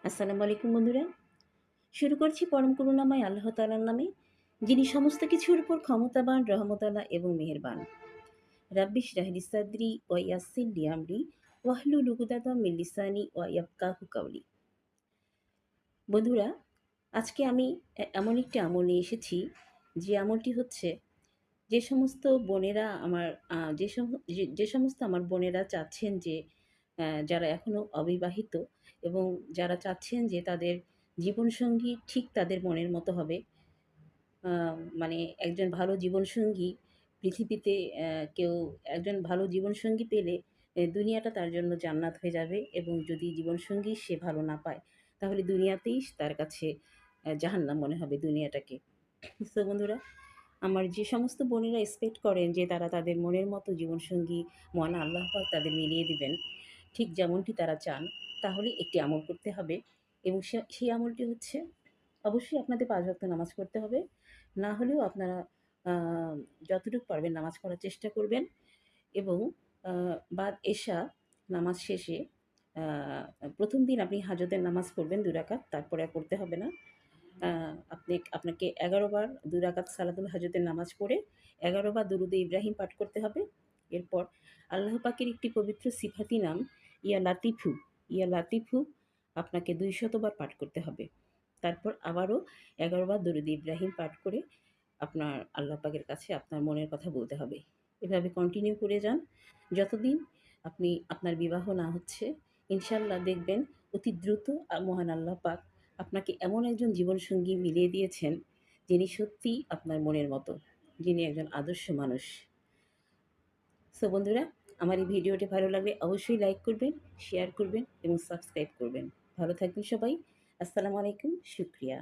আসসালামু আলাইকুম বন্ধুরা। শুরু করছি পরম করুণাময় আল্লাহ তাআলার নামে, যিনি সমস্ত কিছুর উপর ক্ষমতাবান, রহমতওয়ালা এবং মেহেরবান। রাব্বি ইশরাহ লি সাদরি ওয়া ইয়াসসির লি আমরি ওয়াহলুল উকদাতাম মিন লিসানি ইয়াফকাহু কাওলি। বন্ধুরা, আজকে আমি এমন একটি আমল নিয়ে এসেছি, যে আমলটি হচ্ছে যে সমস্ত বোনেরা আমার যে সমস্ত আমার বোনেরা চাচ্ছেন যে যারা এখনও অবিবাহিত এবং যারা চাচ্ছেন যে তাদের জীবনসঙ্গী ঠিক তাদের মনের মতো হবে, আ মানে একজন ভালো জীবনসঙ্গী পৃথিবীতে কেউ একজন ভালো জীবনসঙ্গী পেলে দুনিয়াটা তার জন্য জান্নাত হয়ে যাবে, এবং যদি জীবনসঙ্গী সে ভালো না পায়, তাহলে দুনিয়াতেই তার কাছে জাহান্নাম মনে হবে দুনিয়াটাকে। সো বন্ধুরা, আমার যে সমস্ত বোনেরা এক্সপেক্ট করেন যে তারা তাদের মনের মতো জীবনসঙ্গী মহান আল্লাহ পাক তাদের মিলিয়ে দিবেন, ঠিক যেমনটি তারা চান, তাহলে একটি আমল করতে হবে। এবং সেই আমলটি হচ্ছে, অবশ্যই আপনাদের ৫ ওয়াক্ত নামাজ পড়তে হবে। না হলেও আপনারা আ যতটুকু পারবেন নামাজ পড়ার চেষ্টা করবেন, এবং আ বাদ এশা নামাজ শেষে আ ১ম দিন আপনি হাজতের নামাজ পড়বেন ২ রাকাত, তারপরে আর পড়তে হবে না। আ আপনাকে ১১ বার ২ রাকাত সালাতুল হাজতের নামাজ পড়ে ১১ বার দুরুদে ইব্রাহিম পাঠ করতে হবে। এরপর আল্লাহ পাকের একটি পবিত্র সিফাতি নাম ইয়া লাতিফু, ইয়া লাতিফু আপনাকে ২০০ বার পাঠ করতে হবে। তারপর আবারও ১১ বার দরুদ ইব্রাহিম পাঠ করে আপনার আল্লাহ পাকের কাছে আপনার মনের কথা বলতে হবে। এভাবে কন্টিনিউ করে যান। যতদিন আপনার বিবাহ না হচ্ছে, ইনশাআল্লাহ দেখবেন অতি দ্রুত মহান আল্লাহ পাক আপনাকে এমন একজন জীবনসঙ্গী মিলিয়ে দিয়েছেন, যিনি সত্যিই আপনার মনের মতো, যিনি একজন আদর্শ মানুষ। সো বন্ধুরা, আমার এই ভিডিওটি ভালো লাগলে অবশ্যই লাইক করবেন, শেয়ার করবেন এবং সাবস্ক্রাইব করবেন। ভালো থাকবেন সবাই। আসসালামু আলাইকুম। শুকরিয়া।